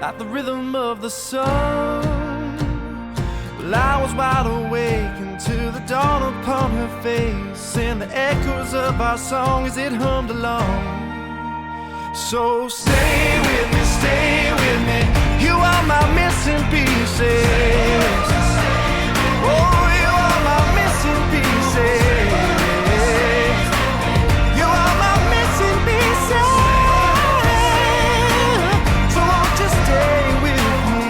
at the rhythm of the sun. Well, I was wide awake until the dawn upon her face, and the echoes of our song as it hummed along. So stay with me, you are my missing pieces. Oh, you are my missing pieces. You are my missing pieces. So won't you stay with me?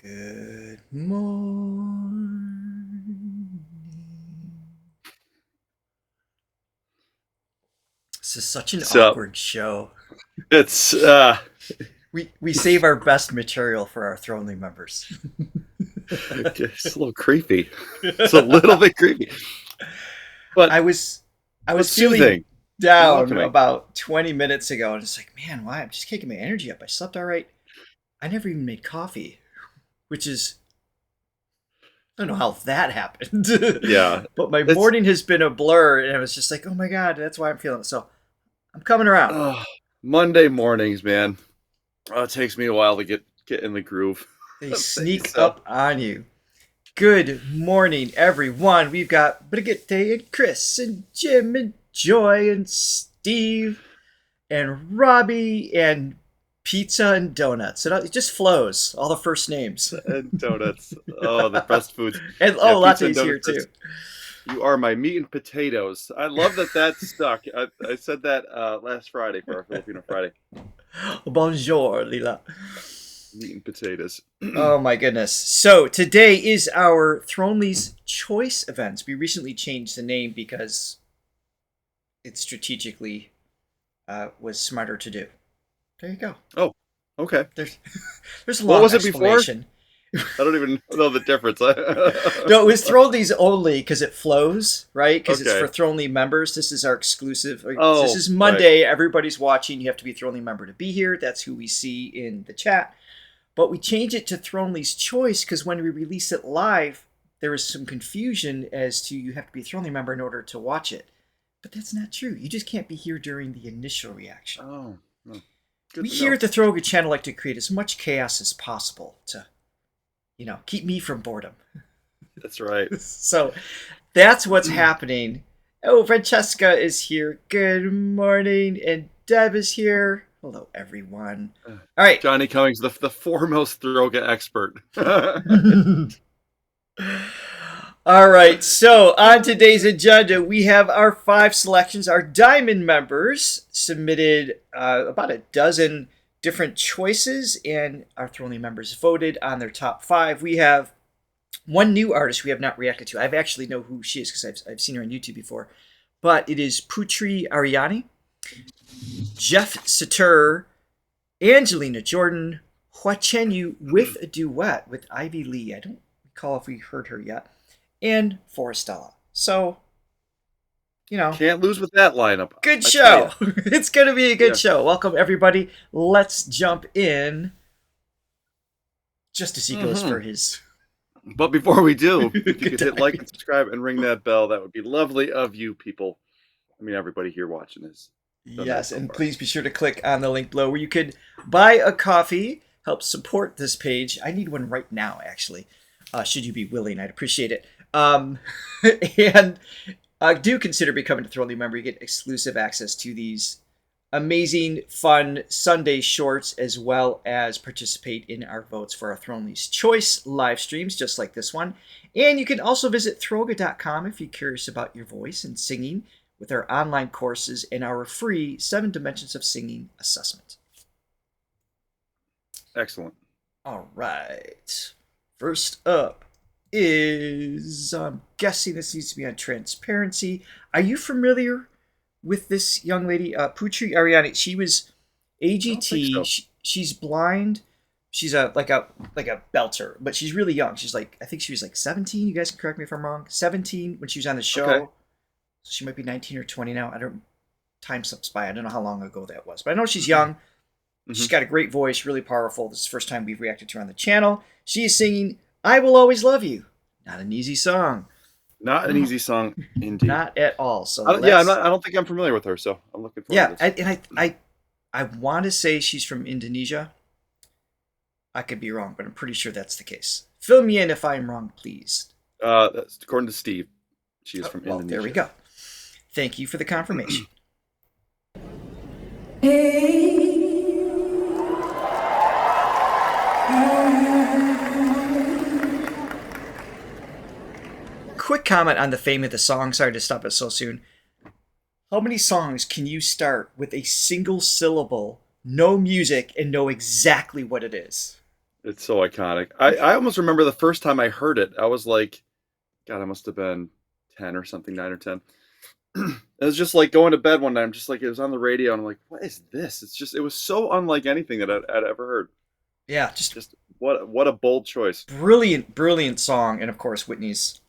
Good morning. This is such an awkward show. It's We save our best material for our Thronely members. it's a little creepy. It's a little bit creepy. But I was feeling soothing. down Welcoming. about 20 minutes ago, and it's like, man, why? I'm just kicking my energy up. I slept all right. I never even made coffee, which is, I don't know how that happened. Yeah. But my morning has been a blur, and I was just like, oh my God, that's why I'm feeling it. So I'm coming around. Monday mornings, man. It takes me a while to get in the groove. They sneak up on you. Good morning, everyone. We've got Brigitte and Chris and Jim and Joy and Steve and Robbie and pizza and donuts. It just flows. All the first names. And donuts. Oh, the best foods. And Yeah, pizza and lattes here donuts. too. You are my meat and potatoes. I love that stuck. I said that last Friday for our Filipino Friday. Bonjour, Lila. Meat and potatoes. Oh my goodness. So today is our Thronely's Choice events. We recently changed the name because it strategically was smarter to do. There you go. Oh, okay. There's a long What was it before? explanation. I don't even know the difference. No, it was Thronely's only because it flows, right? Because it's Okay. for Thronely members. This is our exclusive. Oh, This is Monday. Everybody's watching. You have to be a Thronely member to be here. That's who we see in the chat. But we changed it to Thronely's Choice because when we release it live, there was some confusion as to you have to be a Thronely member in order to watch it. But that's not true. You just can't be here during the initial reaction. Oh, no. Good We to here know. at the Throga channel like to create as much chaos as possible to, keep me from boredom. That's right. So that's what's happening. Oh, Francesca is here. Good morning. And Deb is here. Hello, everyone. All right. Johnny Cummings, the foremost Throga expert. All right. So on today's agenda, we have our 5 selections. Our Diamond members submitted about a dozen different choices, and our Thronely members voted on their top 5. We have one new artist we have not reacted to. I actually know who she is because I've seen her on YouTube before. But it is Putri Ariani, Jeff Satur, Angelina Jordan, Hua Chenyu with a duet with Ivy Lee. I don't recall if we heard her yet. And Forestella. So, Can't lose with that lineup. good I show. tell ya. It's going to be a good Yeah. show. Welcome, everybody. Let's jump in. Just as he goes for his... But before we do, if you Good could hit like and subscribe and ring that bell, that would be lovely of you people. I mean, everybody here watching this. Done that Yes, so and far. please be sure to click on the link below where you could buy a coffee, help support this page. I need one right now, actually. Should you be willing, I'd appreciate it. And do consider becoming a Thronely member. You get exclusive access to these amazing, fun Sunday shorts, as well as participate in our votes for our Thronely's Choice live streams, just like this one. And you can also visit Throga.com if you're curious about your voice and singing, with our online courses and our free 7 Dimensions of Singing assessment. Excellent. All right. First up is, I'm guessing this needs to be on Transparency. Are you familiar with this young lady, Putri Ariani? She was AGT. so. She's blind. She's like a belter, but she's really young. She's I think she was 17. You guys can correct me if I'm wrong. 17 when she was on the show. Okay. So she might be 19 or 20 now. Time slips by. I don't know how long ago that was, but I know she's young. She's got a great voice, really powerful. This is the first time we've reacted to her on the channel. She is singing I Will Always Love You. Not an easy song. Not an easy song, indeed. Not at all. So Yeah, let's. I don't think I'm familiar with her, so I'm looking forward Yeah, to this. I want to say she's from Indonesia. I could be wrong, but I'm pretty sure that's the case. Fill me in if I'm wrong, please. That's according to Steve. She is from Well, Indonesia. there we go. Thank you for the confirmation. Quick comment on the fame of the song. Sorry to stop it so soon. How many songs can you start with a single syllable, no music, and know exactly what it is? It's so iconic. I almost remember the first time I heard it. I was like, God, I must have been 10 or something, 9 or 10. It was just like going to bed one night. I'm just like, it was on the radio, and I'm like, what is this? It was so unlike anything that I'd ever heard. Yeah, just Just what a bold choice. brilliant, brilliant song, and of course Whitney's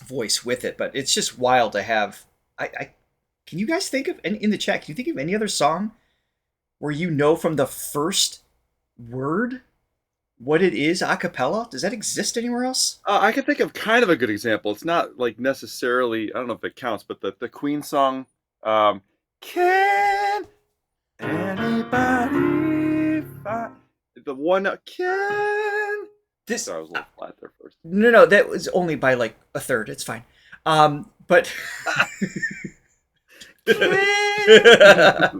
voice with it. But it's just wild to have. I can you guys think of in the chat? Can you think of any other song where you know from the first word what it is a cappella? Does that exist anywhere else? I can think of kind of a good example. It's not like necessarily, I don't know if it counts, but the Queen song, Can Anybody Find the one Can. This Sorry, I was a little flat there first. no, that was only by like a third. It's fine. But There.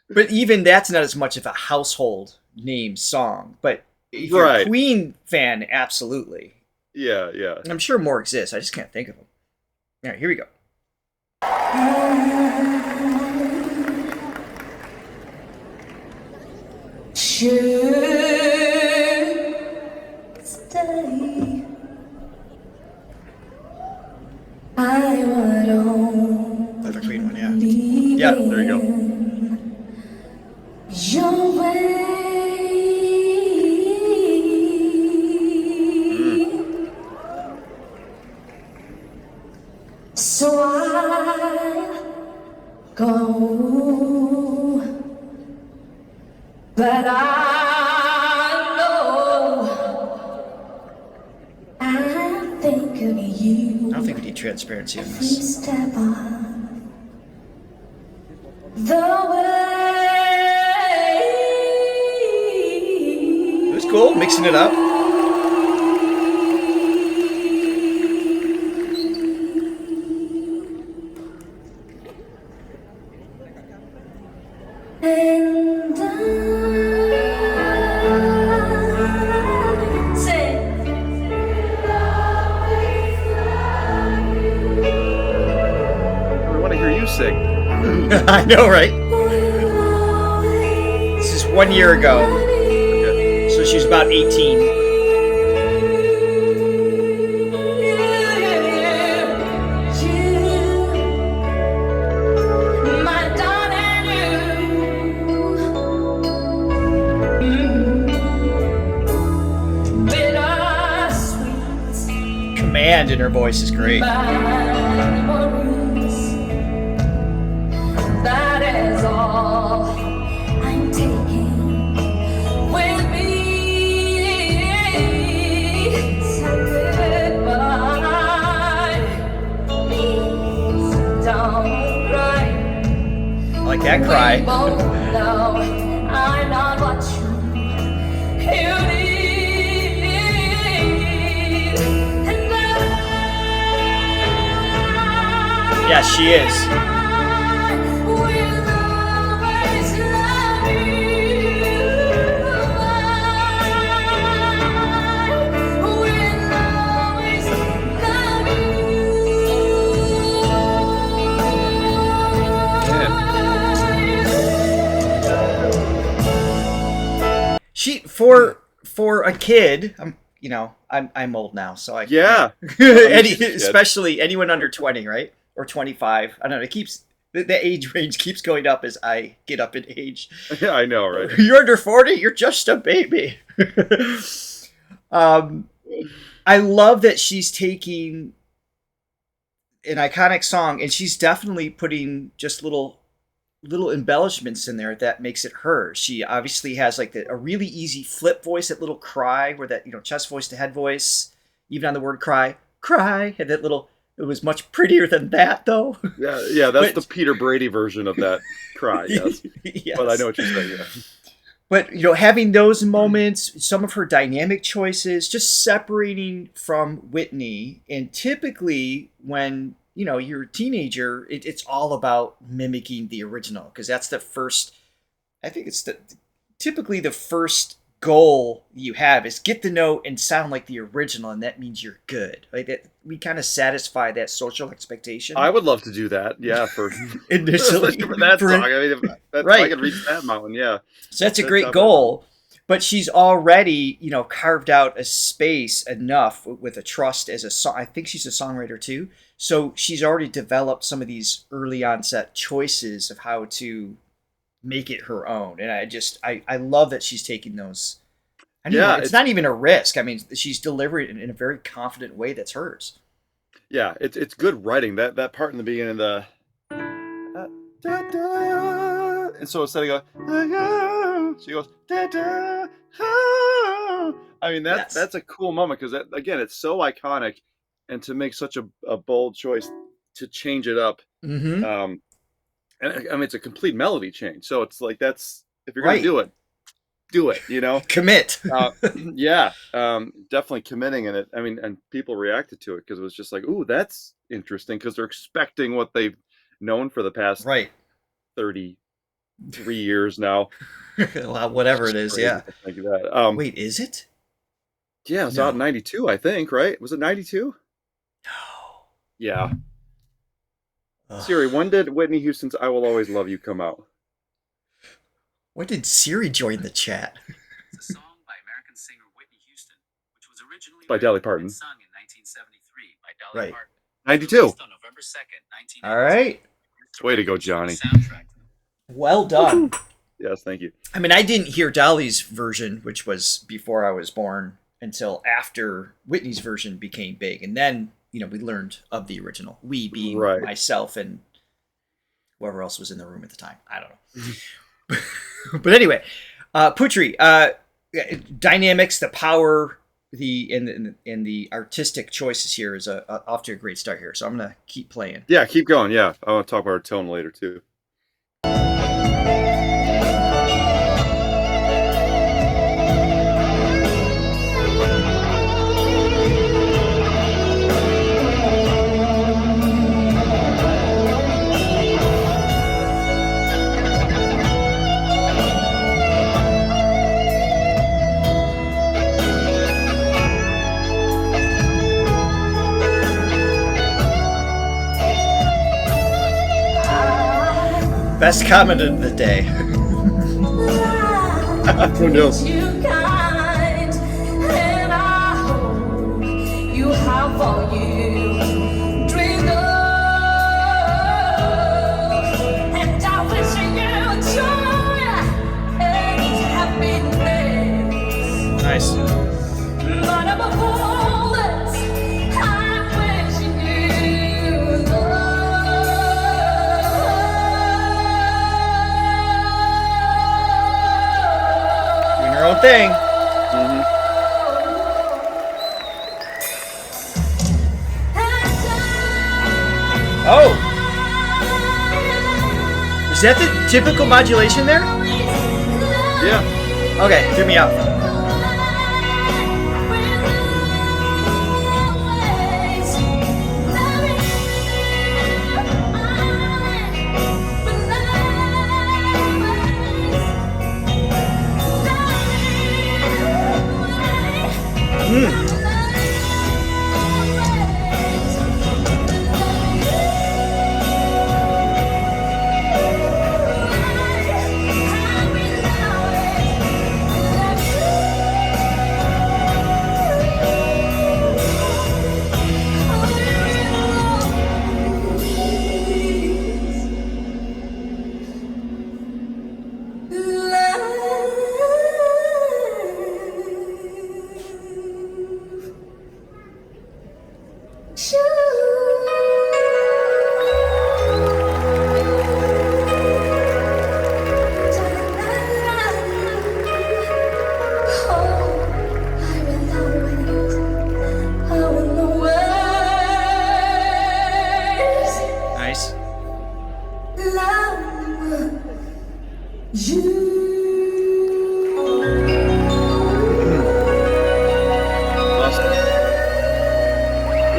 but even that's not as much of a household name song. But if you're a Right. Queen fan, absolutely. Yeah. And I'm sure more exist. I just can't think of them. All right, here we go. Stay. I would only Another Queen one, yeah. be Yeah, there you go. your way. So I go, but I know I think of you. I don't think we need transparency on Every this. step of the way. It was cool, mixing it up. And I say, We want to hear you sing. I know, right? This is 1 year ago, so she was about 18. my darling, bittersweet. Command in her voice is great. That is all I'm taking with me. Say goodbye. Please don't cry. I like that cry. We both know I'm not what you need. And Yeah, she is. She for a kid, I'm old now, so I Yeah. especially anyone under 20, right? Or 25. I don't know, the age range keeps going up as I get up in age. Yeah, I know, right? You're under 40, you're just a baby. I love that she's taking an iconic song and she's definitely putting just little embellishments in there that makes it her. She obviously has like a really easy flip voice, that little cry where that, chest voice to head voice, even on the word cry, cry, and that little. It was much prettier than that, though. Yeah, that's the Peter Brady version of that cry. Yes, Yes. but I know what you're saying. Yeah. But, having those moments, some of her dynamic choices, just separating from Whitney. And typically when, you're a teenager, it's all about mimicking the original. Because that's the first, I think it's typically the first goal you have is get the note and sound like the original. And that means you're good. Like that, we kind of satisfy that social expectation. I would love to do that. Yeah, for initially for that song. I mean, if right. I could reach that mountain. Yeah. So that's a great goal, but she's already, carved out a space enough with a trust as a song. I think she's a songwriter too. So she's already developed some of these early onset choices of how to make it her own. And I love that she's taking those. It's not even a risk. I mean, she's delivering it in a very confident way that's hers. Yeah, it's good writing. That part in the beginning, the da, da, and so instead of going, she goes da, da, ah. I mean, that's a cool moment because again, it's so iconic, and to make such a bold choice to change it up, Mm-hmm. and I mean, it's a complete melody change. So it's like that's if you're gonna do it, Commit. Yeah, definitely committing in it. I mean, and people reacted to it because it was just like, ooh, that's interesting because they're expecting what they've known for the past 33 years now. Well, whatever it is, yeah. Like that. Wait, is it? Yeah, it's out in 92, I think, right? Was it 92? No. Yeah. Siri, when did Whitney Houston's I Will Always Love You come out? When did Siri join the chat? It's a song by American singer Whitney Houston, which was originally by Dolly Parton. Sung in 1973 by Dolly Parton. 92. On November 2nd, 1992. All right. Way to go, Johnny. Well done. Yes, thank you. I mean, I didn't hear Dolly's version, which was before I was born, until after Whitney's version became big. And then, we learned of the original. We being myself and whoever else was in the room at the time. I don't know. But anyway, Putri, dynamics, the power, the artistic choices here is off to a great start here. So I'm gonna keep playing. Yeah, keep going. Yeah, I want to talk about our tone later too. Best comment of the day. Who knows? You kind, and I hope you have all you dreamed of, and I wish you joy and happiness. Nice. But above all this, I wish you Your own thing. Oh, is that the typical modulation there? Yeah. Okay, hear me out. Awesome.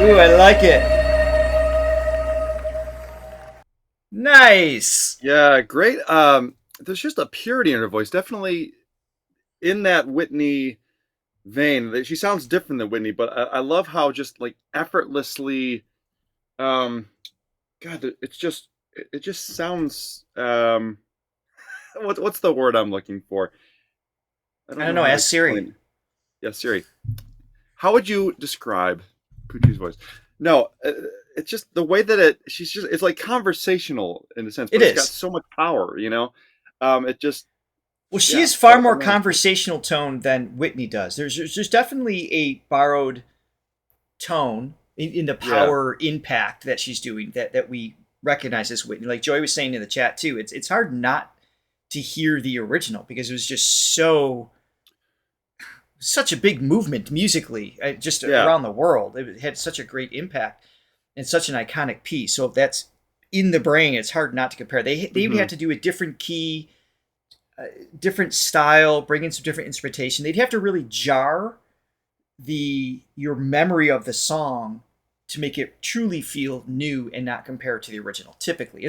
Ooh, I like it. Nice. Yeah, great. There's just a purity in her voice, definitely in that Whitney vein. She sounds different than Whitney, but I love how just like effortlessly, God, it just sounds. What's the word I'm looking for? I don't know. how to Ask Siri. explain. Yeah, Siri. How would you describe Putri's voice? No, it's just the way that it's like conversational in a sense, but It it's got is. so much power, you know? It just, Well, she yeah, has far I more don't know. conversational tone than Whitney does. There's definitely a borrowed tone in the Yeah. power impact that she's doing that we recognize as Whitney. Like Joy was saying in the chat too, it's hard not to hear the original because it was just such a big movement musically, just Yeah. around the world. It had such a great impact and such an iconic piece. So if that's in the brain, it's hard not to compare. They would Mhm. have to do a different key, different style, bring in some different instrumentation. They'd have to really jar your memory of the song to make it truly feel new and not compare it to the original typically.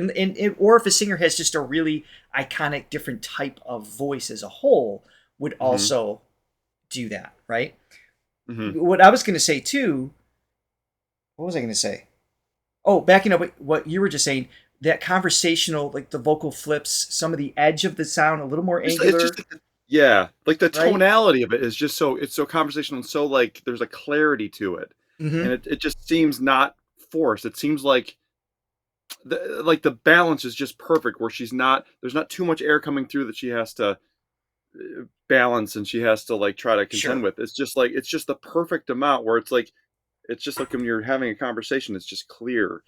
Or if a singer has just a really iconic different type of voice as a whole would also do that, right? Mhm. What I was going to say too, what was I going to say? Oh, backing up what you were just saying, that conversational, like the vocal flips, some of the edge of the sound, a little more It's angular, just yeah, like the right? tonality of it is just it's so conversational and so like there's a clarity to it. Mm-hmm. And it just seems not forced. It seems like the balance is just perfect where there's not too much air coming through that she has to balance and she has to like try to contend Sure. with. It's just the perfect amount where it's just like when you're having a conversation, it's just clear,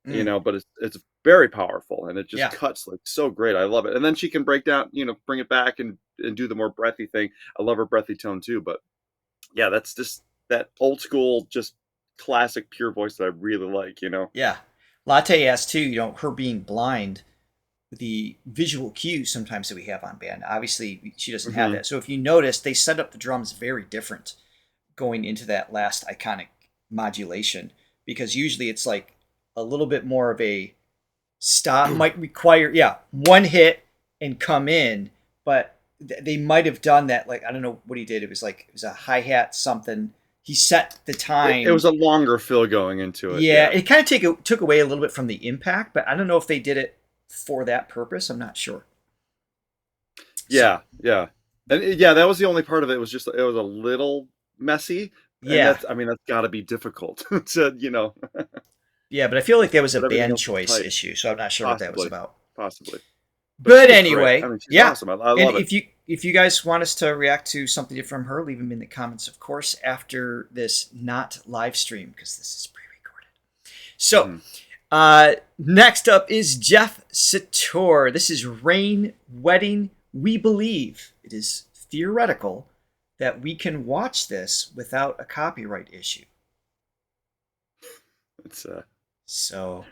you Mm. know, but it's very powerful and it just Yeah. cuts like so great. I love it. And then she can break down, you know, bring it back and do the more breathy thing. I love her breathy tone too, but yeah, that's just that old school, just classic pure voice that I really like, you know. Yeah. Latte asked too, her being blind, the visual cues sometimes that we have on band. Obviously, she doesn't have Mhm. that. So if you notice, they set up the drums very different going into that last iconic modulation because usually it's like a little bit more of a stop might require one hit and come in, but they might have done that. Like I don't know what he did. It was a hi-hat something. He set the time. It was a longer fill going into it. Yeah, it kind of took away a little bit from the impact, but I don't know if they did it for that purpose. I'm not sure. Yeah, yeah. And yeah, that was the only part of it. It was a little messy. And Yeah. that's got to be difficult to, you know, Yeah, but I feel like that was a but everything band else is choice tight. issue, so I'm not sure what that was about. Possibly. But she's great. anyway, I mean, she's yeah. awesome. I And love it. if you guys want us to react to something from her, leave them in the comments, of course, after this not live stream because this is pre-recorded. So, next up is Jeff Satur. This is Rain Wedding. We believe it is theoretical that we can watch this without a copyright issue. It's So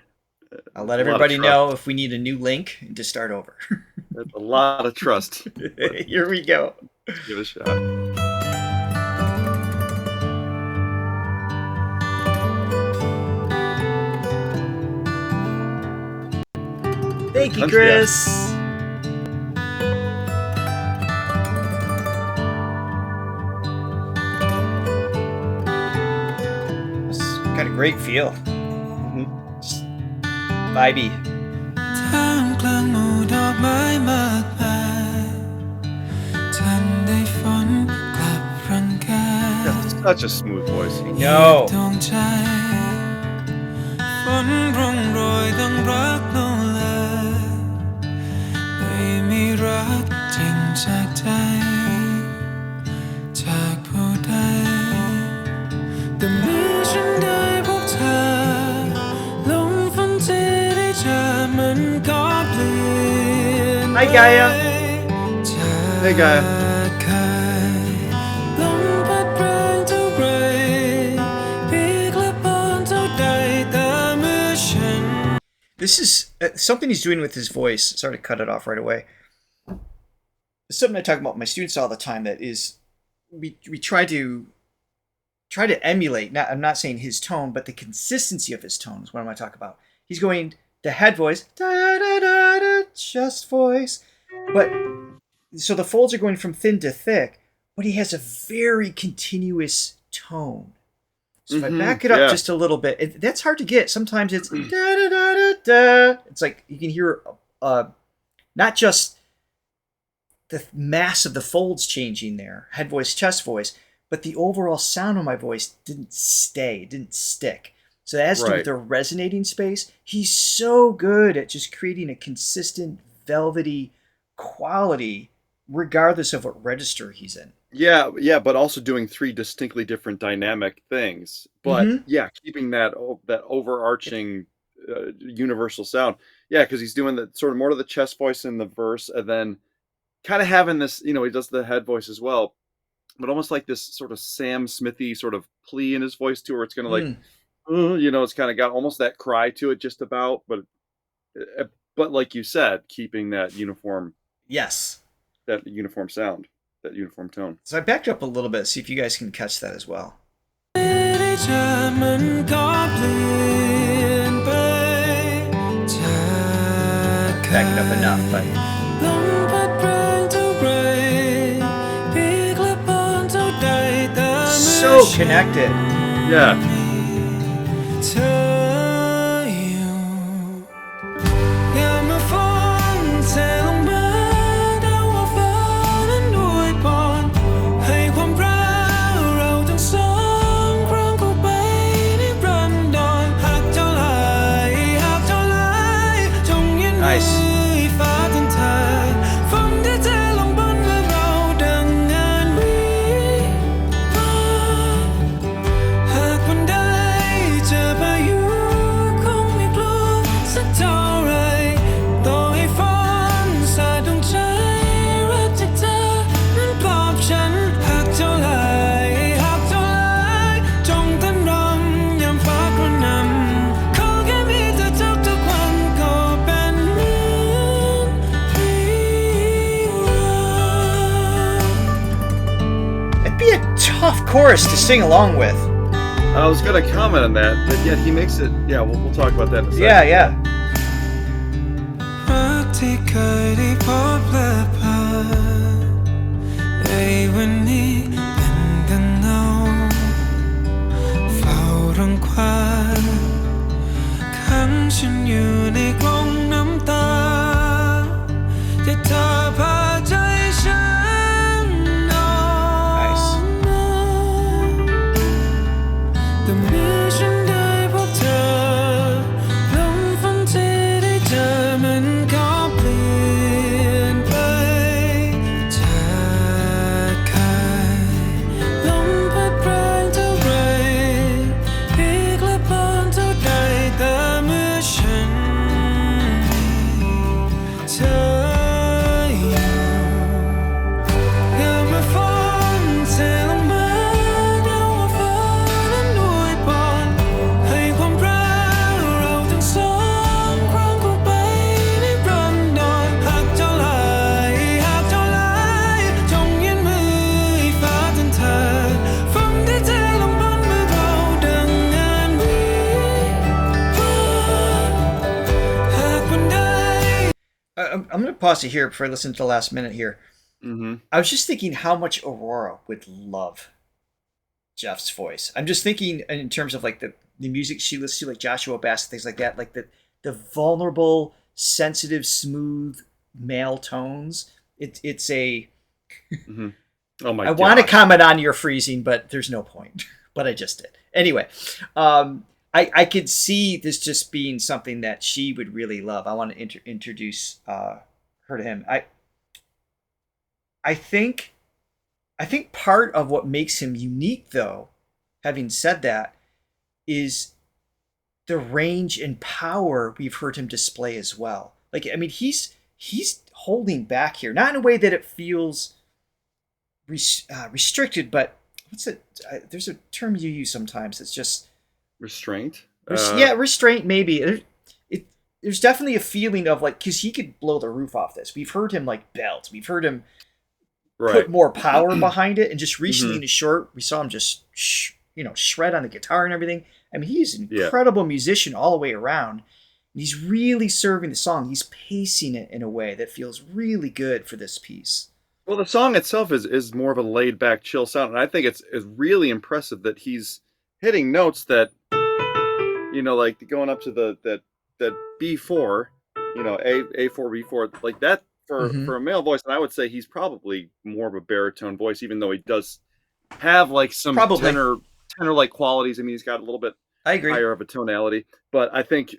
I'll a let lot of everybody trust. know if we need a new link to start over. That's a lot of trust. Here we go. Let's give it a shot. Thank you, Country Chris. It's got a great feel. Just vibey. ท่ามกลางหมู่ดอกไม้มากมายทันได้ฝนกลับรังแก That's such a smooth voice. No. ดวงใจฝนร่องรอยดังรักโนแลไม่มีรักจริงจากใจจากผู้ใดแต่เมื่อฉันได้พบเธอลมฝนที่ได้เจอมันก็เปลี่ยน Hi, Gaia. Hey, Gaia. ลมพัดแรงเท่าไรปีกและปอนเท่าใดแต่เมื่อฉัน This is something he's doing with his voice. Sorry to cut it off right away. something I talk about with my students all the time. That is, we try to emulate. Not, I'm not saying his tone, but the consistency of his tone is what I'm going to talk about. He's going the head voice, da da da da, chest voice, but so the folds are going from thin to thick, but he has a very continuous tone. So if I back it up just a little bit, that's hard to get. Sometimes it's da da da da da. It's like you can hear not just the mass of the folds changing there, head voice, chest voice, but the overall sound of my voice didn't stay, didn't stick. So that has to do with the resonating space. He's so good at just creating a consistent, velvety quality, regardless of what register he's in. Yeah, but also doing three distinctly different dynamic things. But keeping that overarching universal sound. Yeah, because he's doing the sort of more to the chest voice in the verse, and then kind of having this, he does the head voice as well, but almost like this sort of Sam Smithy sort of plea in his voice too, where it's going to it's kind of got almost that cry to it just about, but like you said, keeping that uniform. Yes. That uniform sound, that uniform tone. So I backed up a little bit, see if you guys can catch that as well. Back it up enough, but so connected. Yeah. Tough chorus to sing along with. I was going to comment on that, but yet he makes it. Yeah, we'll talk about that in a second. Yeah. I'm going to pause it here before I listen to the last minute here. Mm-hmm. I was just thinking how much Aurora would love Jeff's voice. I'm just thinking in terms of like the music she listens to, like Joshua Bass, things like that, like the vulnerable, sensitive, smooth male tones. It's a. Mm-hmm. Oh my! I want to comment on your freezing, but there's no point. But I just did anyway. I could see this just being something that she would really love. I want to introduce her to him. I think part of what makes him unique, though, having said that, is the range and power we've heard him display as well. Like, I mean, he's holding back here, not in a way that it feels restricted, but what's it? There's a term you use sometimes. It's just restraint. Restraint maybe. There's definitely a feeling of like, because he could blow the roof off this. We've heard him like belt. We've heard him put more power behind it. And just recently Mhm. in the short, we saw him just shred on the guitar and everything. I mean, he's an Yeah. incredible musician all the way around. He's really serving the song. He's pacing it in a way that feels really good for this piece. Well, the song itself is more of a laid back, chill sound, and I think it's really impressive that he's hitting notes that, like going up to that B4, A4 B4, like that for a male voice, and I would say he's probably more of a baritone voice, even though he does have like some Probably. tenor like qualities. I mean, he's got a little bit I agree. higher of a tonality, but I think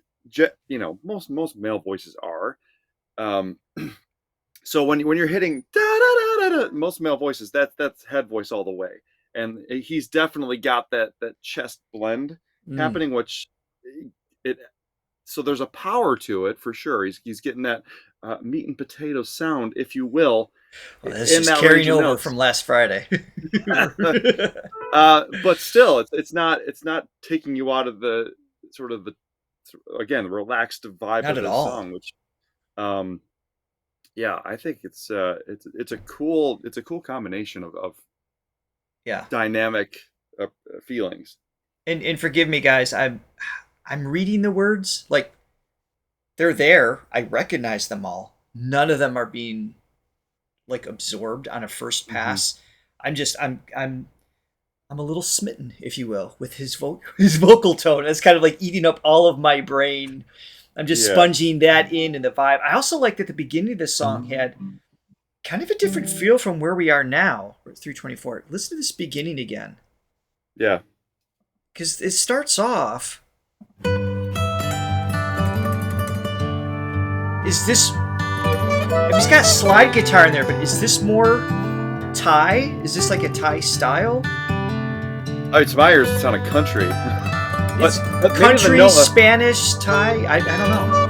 most male voices are. So when you're hitting da, da, da, da, da, most male voices, that's head voice all the way, and he's definitely got that chest blend happening, which so there's a power to it for sure. He's getting that meat and potato sound, if you will. Well, this is carrying over from last Friday. But still, it's not taking you out of the sort of the relaxed vibe Not of at the all. song, which I think it's a cool combination of dynamic feelings. And forgive me, guys. I'm reading the words like they're there. I recognize them all. None of them are being like absorbed on a first pass. I'm a little smitten, if you will, with his vocal tone. It's kind of like eating up all of my brain. I'm just sponging that in the vibe. I also like that the beginning of the song had kind of a different feel from where we are now. We're at 324. Listen to this beginning again. Yeah. Because it starts off. Is this... He's got slide guitar in there, but is this more Thai? Is this like a Thai style? Oh, to my ears, it sounded country. It's But country, Spanish, Thai. I don't know.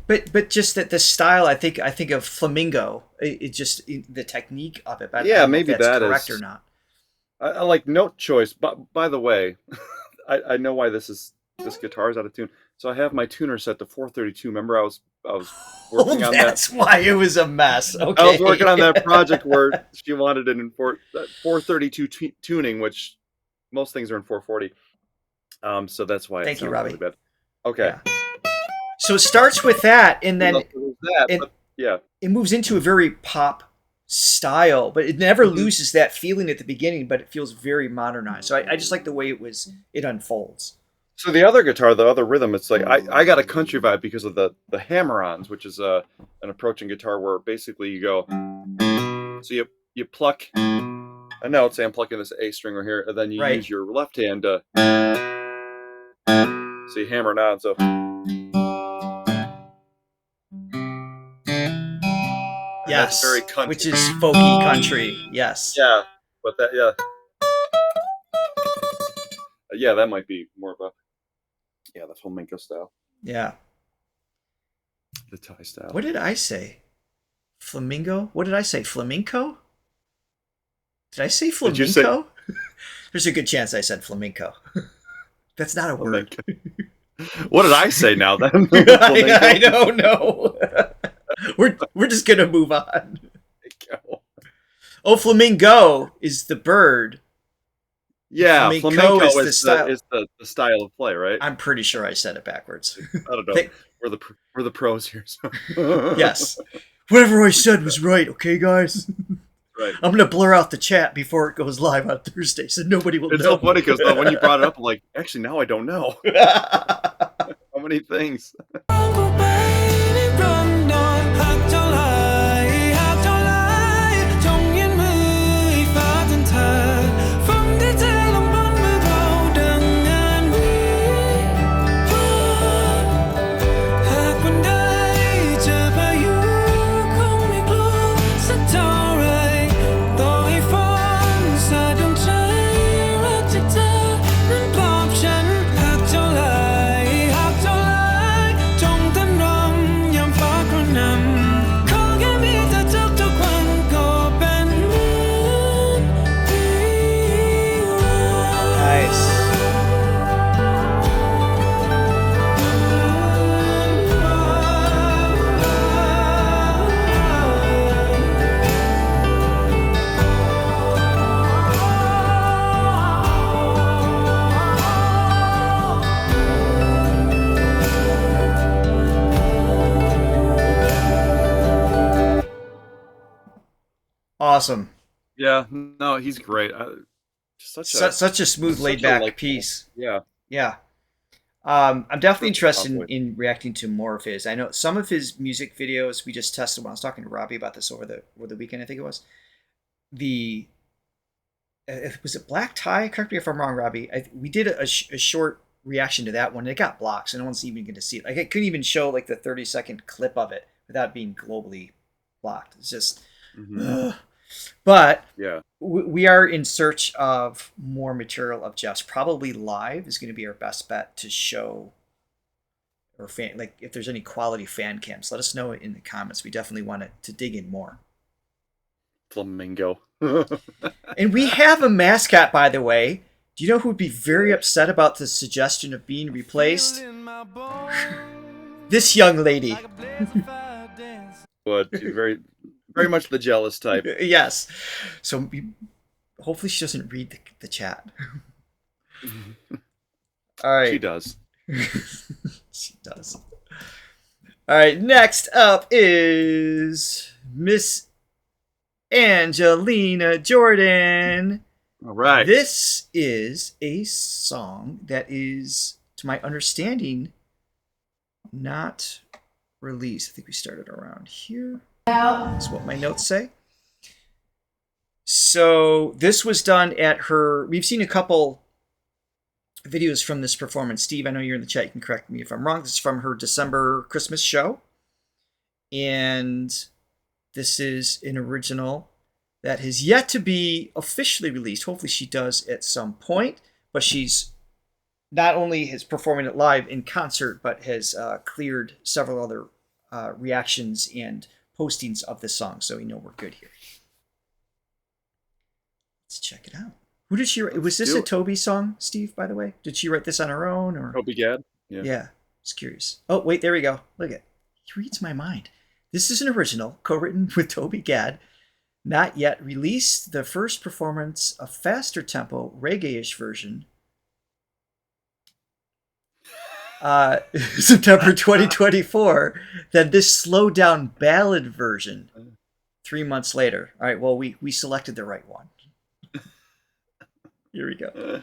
But just that the style, I think of flamenco. It just the technique of it. But I don't know maybe if that's that correct is or not. I like note choice. But by the way, I know why this guitar is out of tune. So I have my tuner set to 432. Remember, I was working on that. That's why it was a mess. Okay. I was working on that project where she wanted it in 432 tuning, which most things are in 440. So that's why. Thank you, Robbie. Really bad. Okay. Yeah. So it starts with that, and then it moves into a very pop style, but it never loses that feeling at the beginning. But it feels very modernized. So I just like the way it unfolds. So the other guitar, the other rhythm, it's like I got a country vibe because of the hammer-ons, which is an approaching guitar where basically you go, so you pluck a note, say I'm plucking this A string right here, and then you use your left hand to, so you hammer it on, so. Yes, very country. which is folky country. Yes. Yeah, but that might be more of a the flamenco style. Yeah. The Thai style. What did I say? Flamingo? What did I say? Flamenco? Did I say flamenco? Did you say... There's a good chance I said flamenco. That's not a word. What did I say now then? I don't know. We're just gonna move on. Oh, flamingo is the bird. Yeah, flamenco is the the style of play, right? I'm pretty sure I said it backwards. I don't know. We're the pros here. So. Yes. Whatever I said was right, okay, guys? Right. I'm going to blur out the chat before it goes live on Thursday, so nobody will know. It's so funny because when you brought it up, I'm like, actually, now I don't know. How many things? awesome. Yeah, no, he's great. Such a smooth, such a laid back likable- piece. Yeah. Yeah. I'm definitely Perfect interested cowboy. in reacting to more of his. I know some of his music videos we just tested when I was talking to Robbie about this over the weekend, I think it was. Was it Black Tie? Correct me if I'm wrong, Robbie. We did a short reaction to that one. It got blocked, so no one's even going to see it. Like, I couldn't even show like the 30-second clip of it without being globally blocked. It's just, but Yeah. we are in search of more material of Jeff's. Probably live is going to be our best bet to show, or fan, like if there's any quality fan cams, let us know in the comments. We definitely want to dig in more. Flamingo. And we have a mascot, by the way. Do you know who would be very upset about the suggestion of being replaced? This young lady. But very, very much the jealous type. Yes. So hopefully she doesn't read the chat. All right. She does. She does. All right. Next up is Miss Angelina Jordan. All right. This is a song that is, to my understanding, not released. I think we started around here. That's what my notes say. So this was done at her. We've seen a couple videos from this performance. Steve, I know you're in the chat. You can correct me if I'm wrong. This is from her December Christmas show. And this is an original that has yet to be officially released. Hopefully she does at some point. But she's not only is performing it live in concert, but has cleared several other reactions and postings of this song. So we know we're good here. Let's check it out. Who did she write? Was this a Toby song, Steve, by the way? Did she write this on her own? Or Toby Gad? Yeah. Just curious. Oh, wait, there we go. Look at he reads my mind. This is an original, co-written with Toby Gad. Not yet released. The first performance, a faster tempo, reggae-ish version. September 2024. Then this slowed down ballad version 3 months later. All right, well, we selected the right one. Here we go.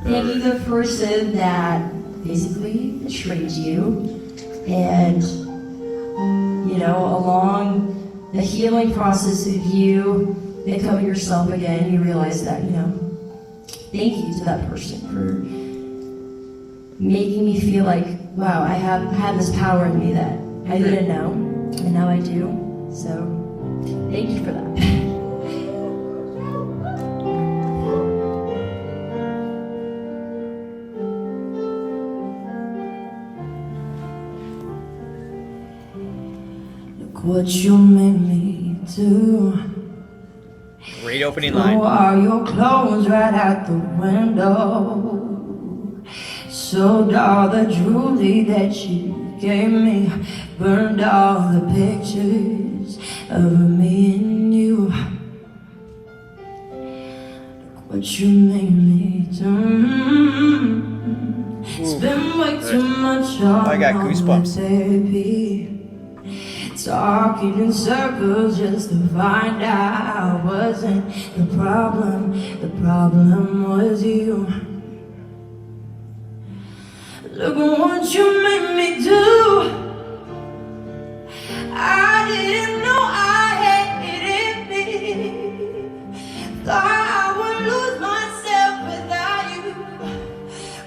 Maybe the person that basically betrayed you, and you know, along the healing process of you becoming yourself again, you realize that, you know, thank you to that person for making me feel like, wow, I had this power in me that I didn't know, and now I do. So thank you for that. What you made me do. Great opening Throw line. all your clothes right out the window. Sold all the jewelry that you gave me. Burned all the pictures of me and you. Look what you made me do. Spend way too much on I got goosebumps. therapy. Talking in circles just to find out I wasn't the problem was you. Look what you made me do. I didn't know I had it in me. Thought I would lose myself without you,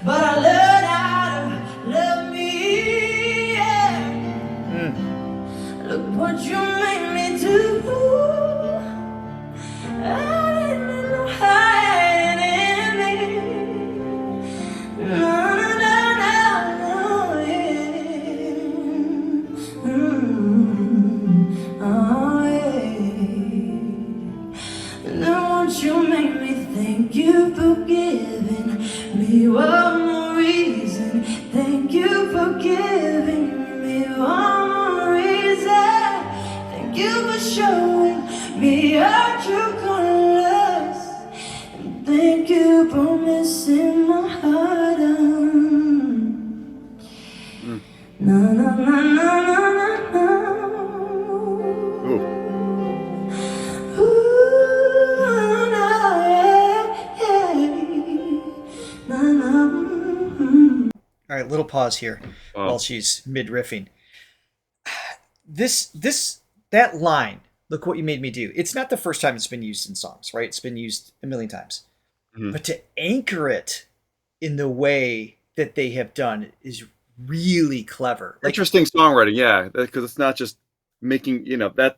but I learned how to love me, yeah. Look what you made me do. I didn't know I had it in me. No, yeah. Oh, yeah. Now won't you make me thank you for giving me one more reason. Thank you for giving me one more reason. Thank you for showing me your true colors. And thank you for missing my heart na na na na na na. Ooh. All right, little pause here Wow. while she's mid riffing. That line, look what you made me do. It's not the first time it's been used in songs, right? It's been used a million times. Mhm. But to anchor it in the way that they have done is really clever. Like, Interesting songwriting, yeah, because it's not just making,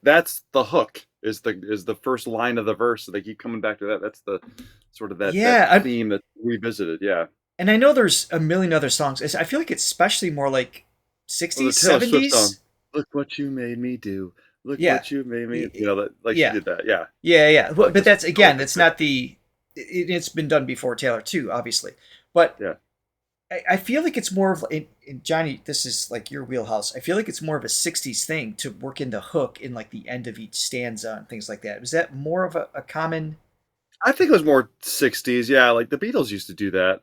that's the hook is the first line of the verse. So they keep coming back to that. That's the sort of that theme that's revisited. Yeah. And I know there's a million other songs. I feel like it's especially more like 60s, Well, the Taylor Swift song, 70s. "Look what you made me do. Look Yeah. what you made me," Yeah. she did that. Yeah. Yeah. But just that's, again, go it's with not it's been done before Taylor too, obviously. But Yeah. I feel like it's more of, and Johnny, this is like your wheelhouse. I feel like it's more of a 60s thing to work in the hook in like the end of each stanza and things like that. Was that more of a common? I think it was more 60s. Yeah, like the Beatles used to do that,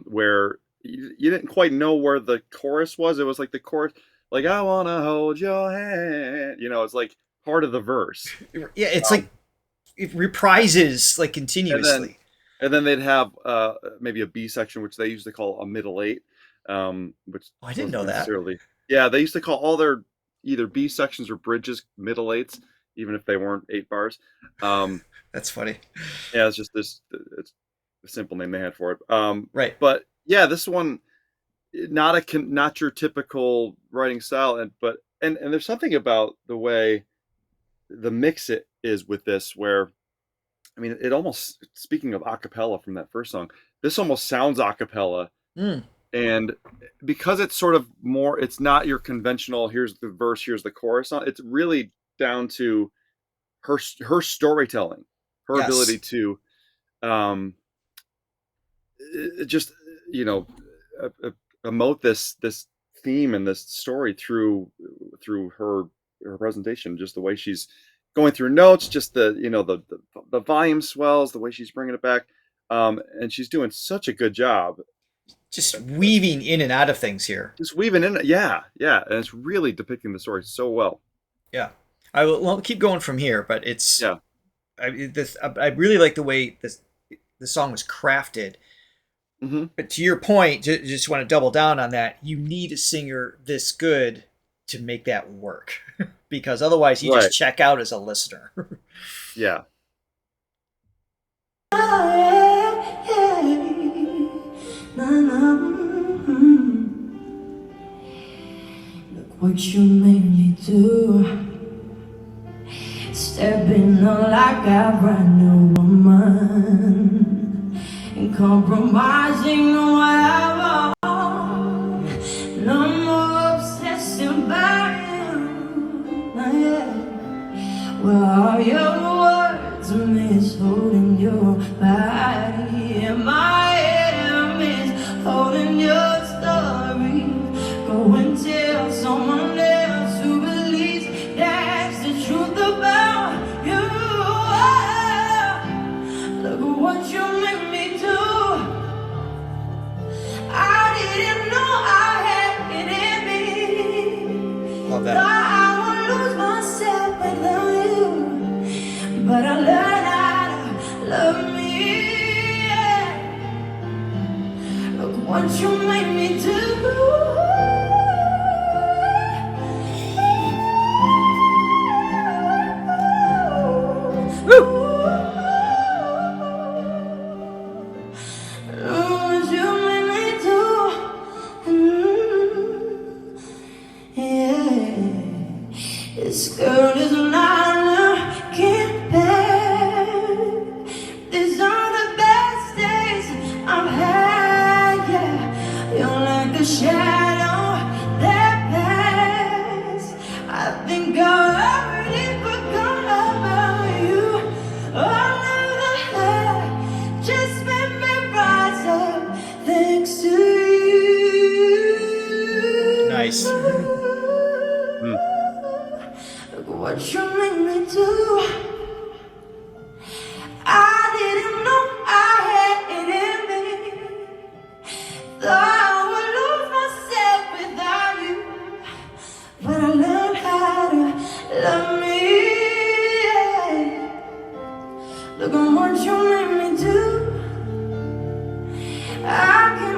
where you didn't quite know where the chorus was. It was like the chorus, like "I wanna hold your hand." It's like part of the verse, Yeah, it's like it reprises like and continuously. then they'd have maybe a B section, which they used to call a middle eight, which Oh, I didn't wasn't know that. necessarily. Yeah, they used to call all their either B sections or bridges middle eights, even if they weren't 8 bars. That's funny. Yeah, it's a simple name they had for it. Right. But yeah, this one, not your typical writing style, and there's something about the way the mix it is with this, where I mean, it almost, speaking of acapella from that first song, this almost sounds acapella, and because it's sort of more, it's not your conventional, here's the verse, here's the chorus. It's really down to her storytelling, her Yes. ability to just emote this theme and this story through her presentation, just the way she's going through notes, just the volume swells, the way she's bringing it back, and she's doing such a good job Just weaving in and out of things here. just weaving in. Yeah, and it's really depicting the story so well. Yeah. I will keep going from here, but it's Yeah. I really like the way the song was crafted. Mm-hmm. But to your point, just want to double down on that. You need a singer this good to make that work, because otherwise you Right. just check out as a listener. Yeah. Look what you made me do. Stepping on like a brand new woman and compromising whatever. No more obsessing by you. Yeah. Where are your words? I miss holding your body. And my enemies holding your story. Go and tell someone else who believes that's the truth about you. Look at what you made me do. I didn't know I had it in me. Love Thought that. I would lose myself without you, but I learned how to love me. Yeah. Look what you made me do. Look what you made me do. Yeah. This girl is not looking back. These are the best days I've had. Yeah, you're like a shadow that passed. I think I already forgot about you. All of the hurt just made me rise up thanks to you. Nice. Look what you made me do. I didn't know I had it in me. Thought I would lose myself without you, but I learned how to love me. Yeah. Look at what you made me do. I can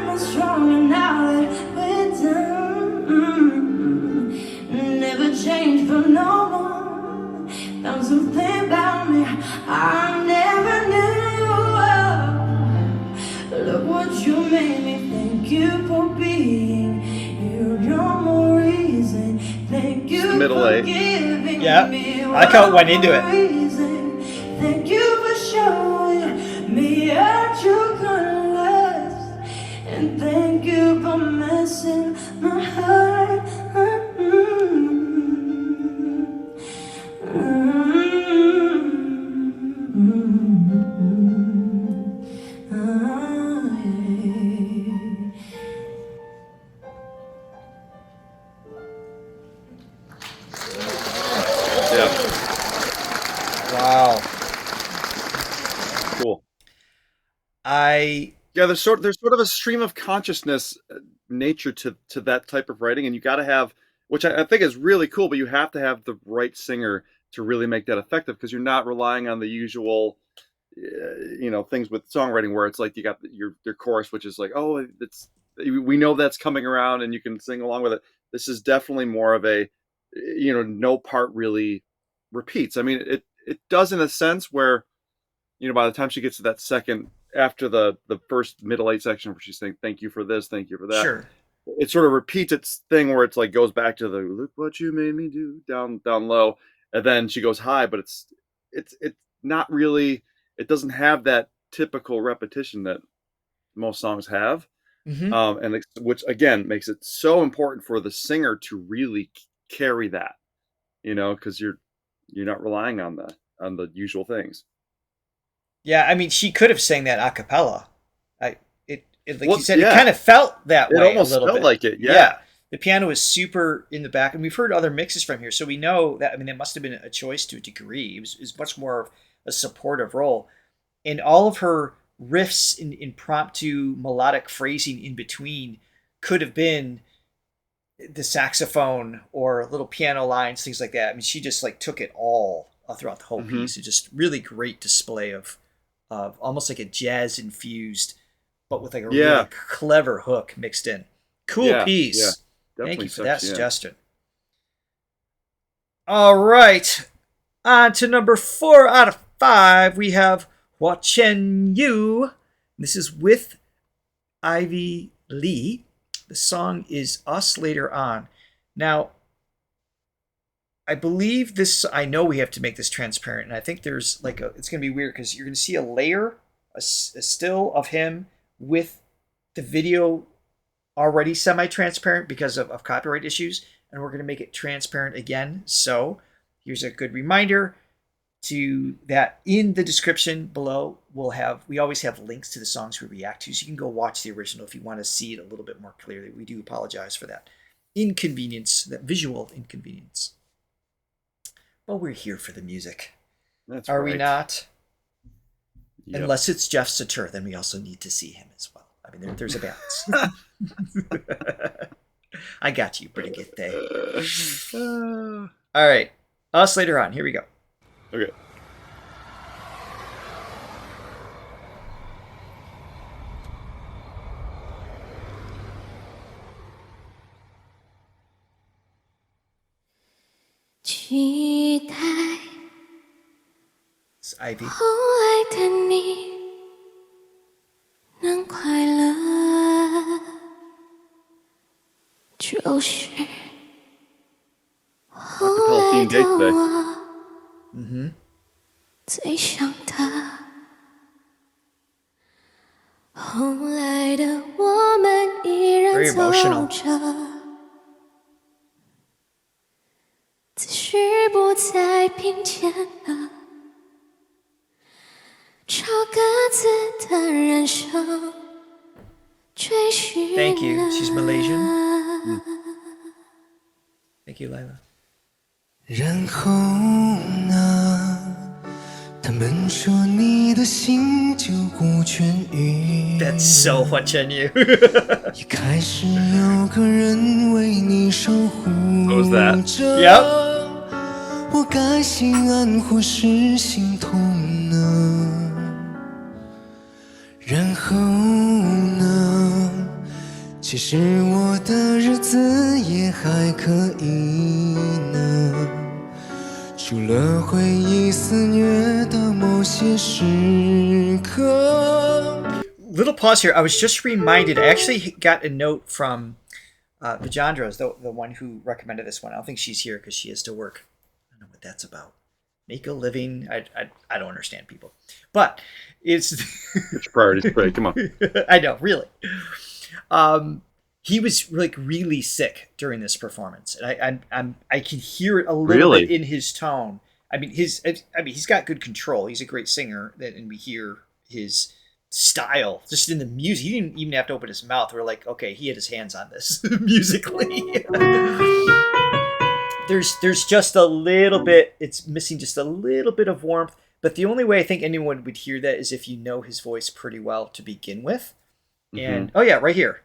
Thank you for being here. You're more reason. Thank you Middle for eight. giving Yeah, me I like how it went into it. one reason. Thank you for showing me a true colors. And thank you for messing my heart. Yeah. Wow. Cool. Yeah, there's sort of a stream of consciousness nature to that type of writing, and you got to have, which I think is really cool, but you have to have the right singer to really make that effective, because you're not relying on the usual, things with songwriting where it's like you got your chorus, which is like, oh, we know that's coming around and you can sing along with it. This is definitely more of a, no part really repeats. I mean, it does in a sense where, by the time she gets to that second, after the first middle eight section where she's saying, thank you for this, thank you for that. Sure. It sort of repeats its thing where it's like goes back to the look what you made me do down low. And then she goes high, but it's not really, it doesn't have that typical repetition that most songs have. Mm-hmm. Which again makes it so important for the singer to really carry that, because you're not relying on the usual things. Yeah, I mean, she could have sang that a cappella. Like Well, you said, yeah. it kind of felt that It way almost a little felt bit. like it, yeah. The piano is super in the back, and we've heard other mixes from here, so we know that. I mean, it must have been a choice to a degree. It was much more of a supportive role, and all of her riffs in impromptu melodic phrasing in between could have been the saxophone or little piano lines, things like that. I mean, she just like took it all throughout the whole piece. It's just really great display of almost like a jazz infused, but with like a really clever hook mixed in. Cool piece. Yeah, Thank you for definitely that suggestion. All right. On to number 4 out of 5. We have Hua Chenyu. This is with Ivy Lee. The song is Us Later On. Now, I believe this, I know we have to make this transparent, and I think there's like it's going to be weird because you're going to see a layer, a still of him with the video already semi-transparent because of copyright issues, and we're going to make it transparent again. So here's a good reminder to that in the description below. We always have links to the songs we react to, so you can go watch the original if you want to see it a little bit more clearly. We do apologize for that inconvenience, that visual inconvenience. But we're here for the music. That's Are right. we not? Yep. Unless it's Jeff Satur, then we also need to see him as well. I mean, there's a balance. I got you, Brigitte. All right. Us Later On. Here we go. Okay. It's Ivy. 后来的你能快乐，就是后来的我最想的。后来的我们依然 Very 走 emotional. 着，思绪不再并肩了。 找各自的人生，追寻 Thank you. She's Malaysian. Thank you, Layla. 然后呢？他们说你的心就不痊愈。 That's so Hua Chenyu. 一开始有个人为你守护 What was that? 着 Yep. 我该心安或是心痛呢？ 然后呢？其实我的日子也还可以呢，除了回忆肆虐的某些时刻。little pause here. I was just reminded. I actually got a note from Vijandra, the one who recommended this one. I don't think she's here because she has to work. I don't know what that's about. Make a living. I don't understand people, but it's It's your priorities, Craig. Come on. I know, really. He was like really sick during this performance, and I can hear it a little Really? bit in his tone. I mean, he's got good control. He's a great singer, and we hear his style just in the music. He didn't even have to open his mouth. We're like, okay, he had his hands on this musically. There's just a little bit. It's missing just a little bit of warmth. But the only way I think anyone would hear that is if you know his voice pretty well to begin with. And oh yeah, right here.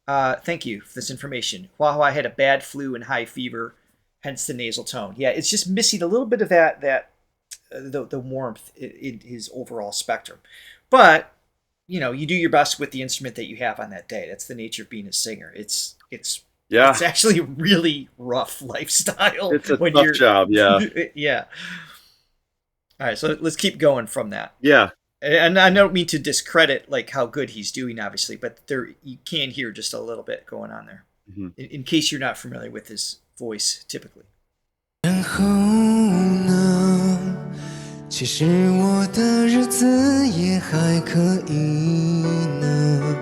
Thank you for this information. Hua had a bad flu and high fever, hence the nasal tone. Yeah, it's just missing a little bit of the warmth in his overall spectrum. But you do your best with the instrument that you have on that day. That's the nature of being a singer. It's actually a really rough lifestyle. It's a tough job. Yeah. Yeah. All right, so let's keep going from that. Yeah. And I don't mean to discredit like how good he's doing, obviously, but you can hear just a little bit going on there. In case you're not familiar with his voice, typically. 然后呢？其实我的日子也还可以呢，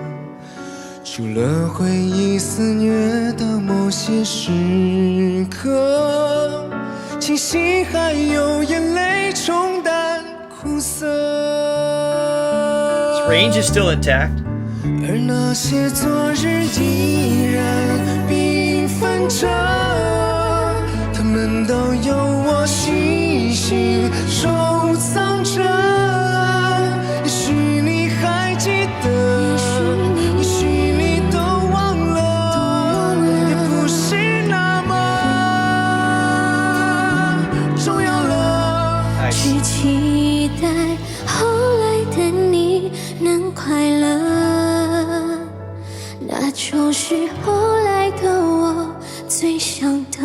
除了回忆肆虐的某些时刻，清醒还有眼泪冲淡苦涩。 His range is still intact. 而那些昨日依然缤纷着，它们都有我细心收藏着。也许你还记得，也许你都忘了，也不是那么重要了。去期待后来的你能快乐，那就是后来的我最想的。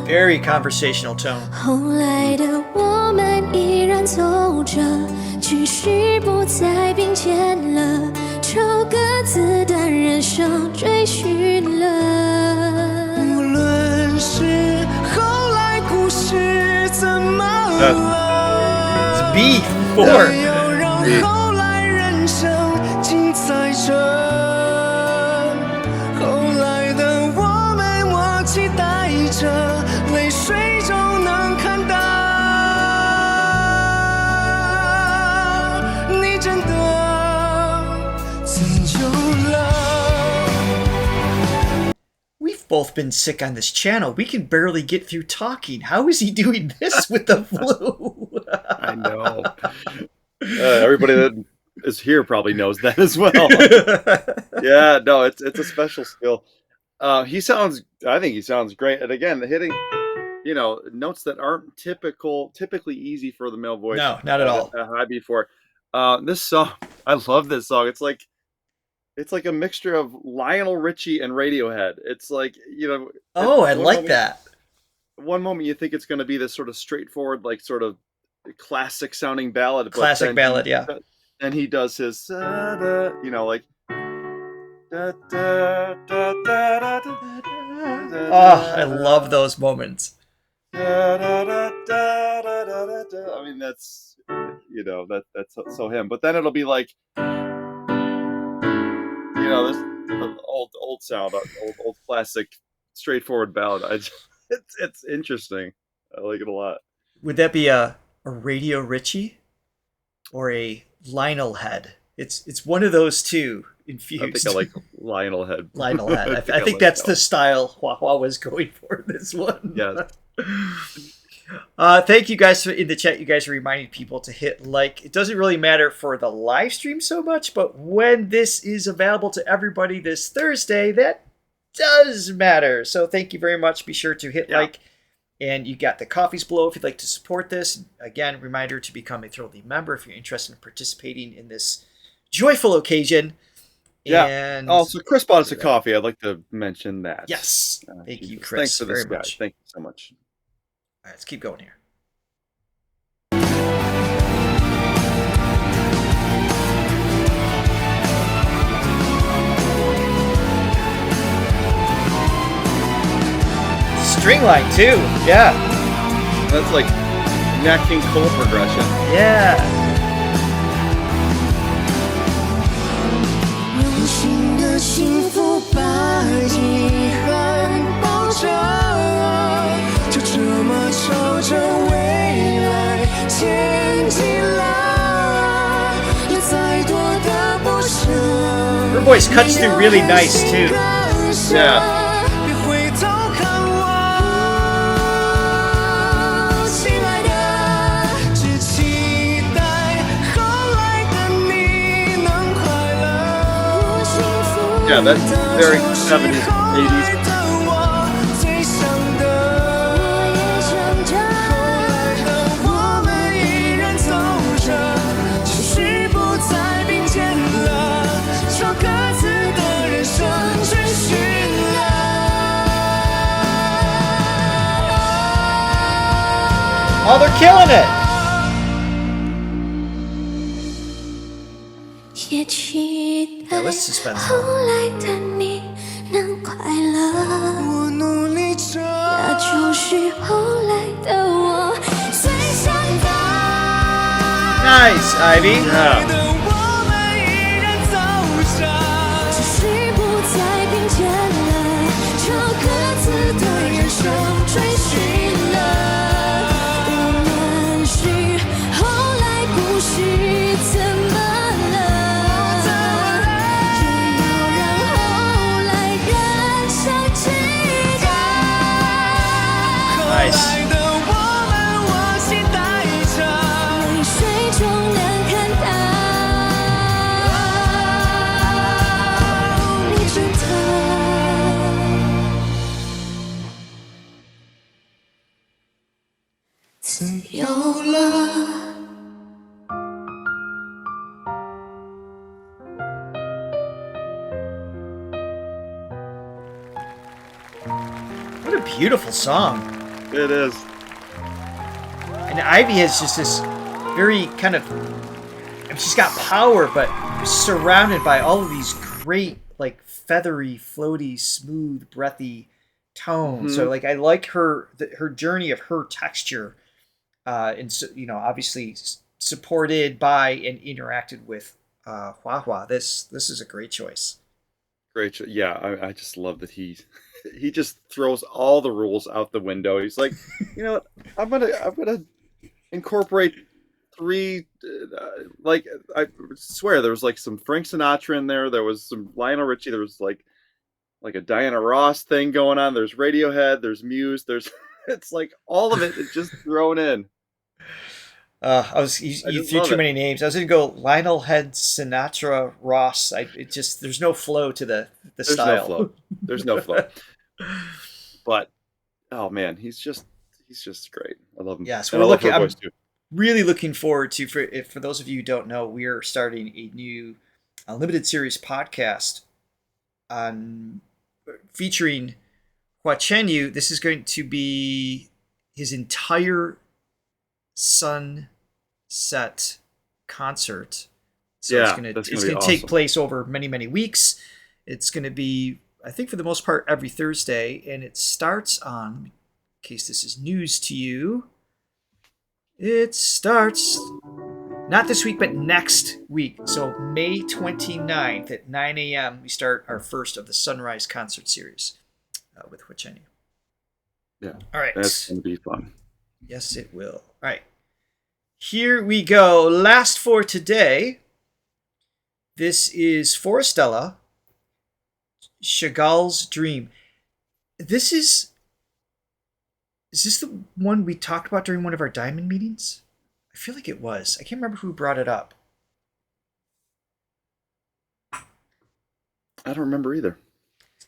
Very conversational tone. 后来的我们依然走着，只是不再并肩了，朝各自的人生追寻了。无论是后来故事怎么了， B4. 又让后来人生精彩着。后来的我们，我期待着，泪水中能看到你真的自由了。 We've both been sick on this channel. We can barely get through talking. How is he doing this with the flu? I know. Everybody that is here probably knows that as well. Yeah, no, it's a special skill. I think he sounds great. And again, hitting, notes that aren't typically easy for the male voice. No, not at all. High before. This song, I love this song. It's like a mixture of Lionel Richie and Radiohead. It's like, Oh, I like that. One moment you think it's going to be this sort of straightforward, like sort of classic sounding ballad. Classic ballad, yeah. And he does his, like. Oh, I love those moments. I mean, that's so him. But then it'll be like, this old sound, old classic, straightforward ballad. It's interesting. I like it a lot. Would that be a Radio Richie or a Lionel Head? It's one of those two infused. I think I like Lionel Head. Lionel Head. I think that's the style Hua was going for this one. Yeah. Thank you guys in the chat. You guys are reminding people to hit like. It doesn't really matter for the live stream so much, but when this is available to everybody this Thursday, that does matter. So thank you very much. Be sure to hit like. And you got the coffees below if you'd like to support this. Again, reminder to become a Throga member if you're interested in participating in this joyful occasion. Yeah. And also, Chris bought us a coffee. I'd like to mention that. Yes. Thank you, Chris. Thanks for this, very guy. much. Thank you so much. All right, let's keep going here. string line too. Yeah. That's like Nat King Cole progression. Yeah. 用心的幸福把遗憾抱着，就这么朝着未来前进了，有再多的不舍。 Her voice cuts through really nice too. Yeah. 别回头看我，亲爱的，只期待后来的你能快乐。 Yeah, that's very 70s, 80s. 最想的，后来的我们依然走着，情绪不再并肩了，朝各自的人生追寻了。 Oh, they're killing it. 也期待 Yeah, let's suspend 后 that. 来的你能快乐，我努力着，那就是后来的我最想的。 Nice, Ivy. Yeah. 我们依然走着。 只是不再并肩了，朝各自的人生追寻了。我们是后来故事怎么了？也要让后来人想知道。 Nice. 后来的我们，我期待着。 泪水中能看到你真的自由了。 What a beautiful song. It is. And Ivy has just this very kind of, I mean, she's got power, but surrounded by all of these great, like, feathery, floaty, smooth, breathy tones. So, like, I like her her journey of her texture, and so, you know, obviously supported by and interacted with Hua. This is a great choice. Great. Yeah, I just love that he just throws all the rules out the window. He's like, you know what? I'm gonna incorporate three. Like, I swear there was like some Frank Sinatra in there. There was some Lionel Richie. There was like a Diana Ross thing going on. There's Radiohead. There's Muse. There's it's like all of it is just thrown in. You threw too many names. I was gonna go Lionel Head, Sinatra, Ross. There's no flow to the There's style. no flow. There's no flow. But oh man, he's just great. I love him. Yes, And I love her I'm voice too. really looking forward to for those of you who don't know, we are starting a new limited series podcast on featuring Hua Chenyu. This is going to be his entire sunset concert. So Yeah, it's gonna that's it's gonna be gonna take awesome. place over many weeks. It's gonna be, I think, for the most part, every Thursday, and it starts on, in case this is news to you, it starts not this week but next week. So May 29th at 9 a.m. we start our first of the Sunrise concert series with Hua Chenyu. Yeah, All right. that's gonna be fun. Yes, it will. All right. Here we go. Last for today. This is Forestella, Chagall's Dream. Is this the one we talked about during one of our Diamond meetings? I feel like it was. I can't remember who brought it up. I don't remember either.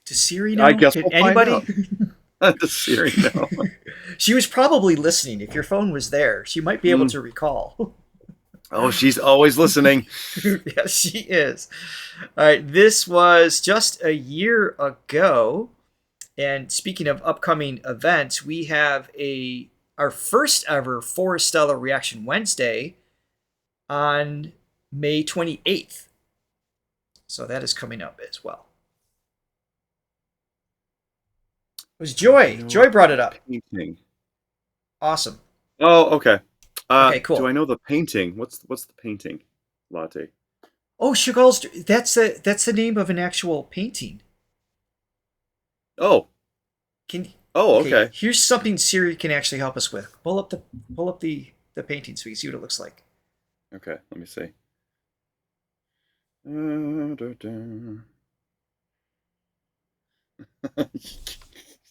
Does Siri know? I guess Did we'll find anybody? out. The Siri, no. She was probably listening. If your phone was there, she might be able to recall. Oh, she's always listening. Yes, she is. All right, this was just a year ago. And speaking of upcoming events, we have our first ever Forestella Reaction Wednesday on May 28th. So that is coming up as well. was Joy. Joy brought it up. Painting. Awesome. Oh, okay. Okay, cool. Do I know the painting? What's the painting? Latte. Oh, Chagall's. That's the name of an actual painting. Oh. Okay. Here's something Siri can actually help us with. Pull up the painting so we can see what it looks like. Okay, let me see.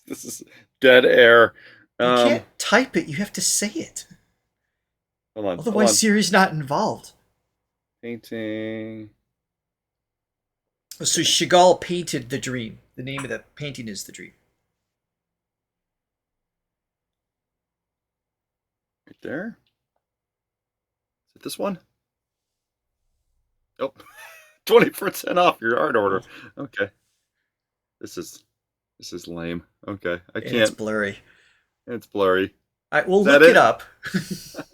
This is dead air. You can't type it. You have to say it. Hold on. Otherwise, Siri's not involved. Painting. So Chagall painted The Dream. The name of the painting is The Dream. Right there. Is it this one? Oh, 20% off your art order. Okay. This is lame. Okay. I can't. It's blurry. It's blurry. All right, we'll look it up.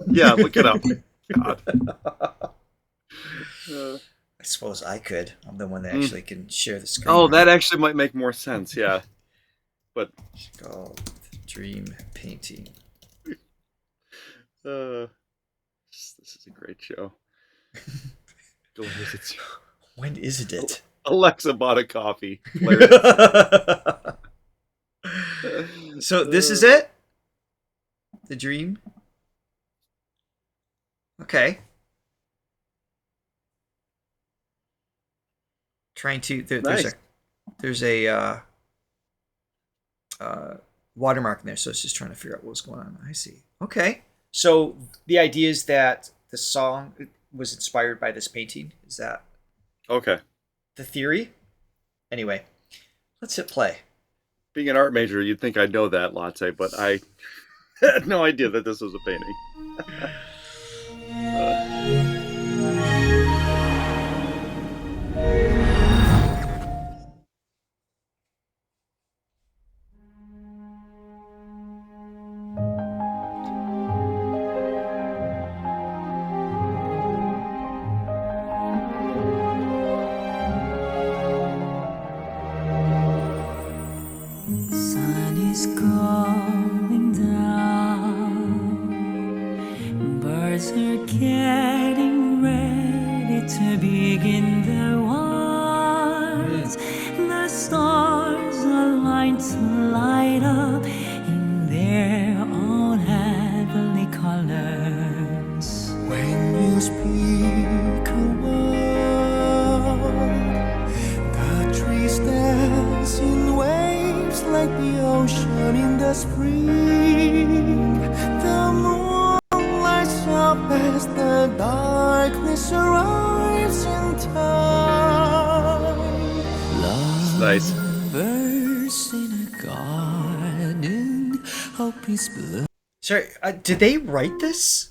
Yeah, look it up. God. I suppose I could. I'm the one that actually can share the screen. Oh, that actually might make more sense. Yeah. But Chagall Dream Painting. This is a great show. Go visit you. When isn't it? Alexa bought a coffee. So this is it? The Dream? Okay. Trying to there's a watermark in there, so it's just trying to figure out what was going on. I see. Okay. So the idea is that the song was inspired by this painting. Is that okay? The theory? Anyway, let's hit play. Being an art major, you'd think I'd know that, Latte, but I had no idea that this was a painting. Sun is going down. Birds are getting ready to begin their wars. The stars align to light up in their own heavenly colors. When you speak a word, the trees dance in waves like the ocean in the spring. The moon lights up as the darkness arrives in time. Nice. Lovers in a garden, hope is blue. Sorry, did they write this?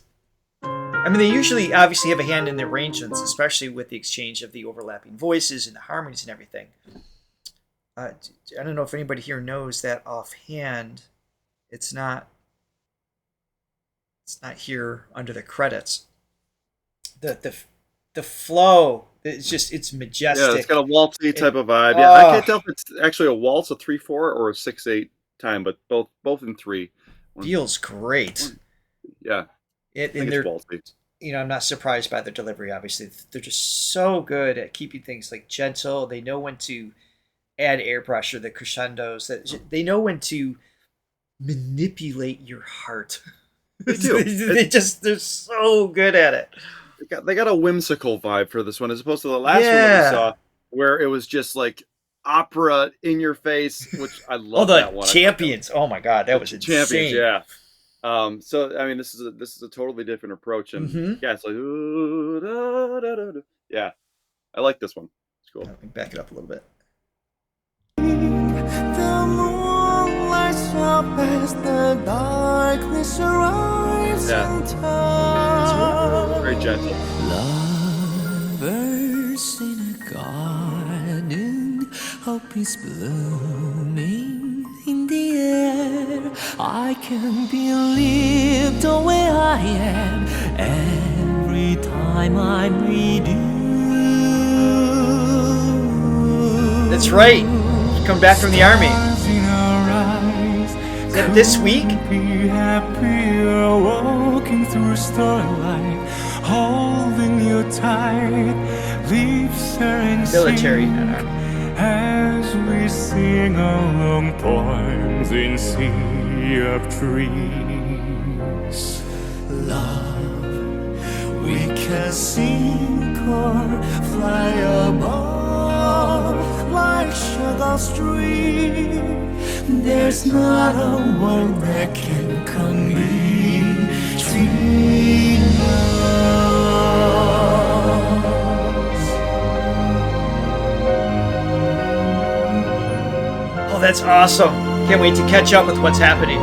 I mean, they usually obviously have a hand in the arrangements, especially with the exchange of the overlapping voices and the harmonies and everything. I don't know if anybody here knows that offhand. It's not here under the credits. The flow, it's majestic. Yeah, it's got a waltzy type of vibe. Yeah, I can't tell if it's actually a waltz, a 3/4, or a 6/8 time, but both in 3. Feels great. Yeah. And they're waltzy. I'm not surprised by their delivery. Obviously, they're just so good at keeping things like gentle. They know when to add air pressure, the crescendos. That they know when to manipulate your heart. They do. They're so good at it. They got a whimsical vibe for this one, as opposed to the last one that we saw, where it was just like opera in your face, which I love. That one. Champions! Oh my god, that was insane. Champions, yeah. So I mean, this is a totally different approach, and yeah, it's like ooh, da, da, da, da. Yeah, I like this one. It's cool. Let me back it up a little bit. The moon lights up as the darkness arrives in time. It's very gentle. Lovers in a garden, hope is blooming in the air. I can believe the way I am every time I'm with you. That's right. Come back from the army. And this week, be happier walking through starlight, holding you tight, leaves are in military. sync as we sing along poems in sea of trees. Love, we can sink or fly above like Chagall's dream. There's not a word that can come between us. Oh, that's awesome. Can't wait to catch up with what's happening.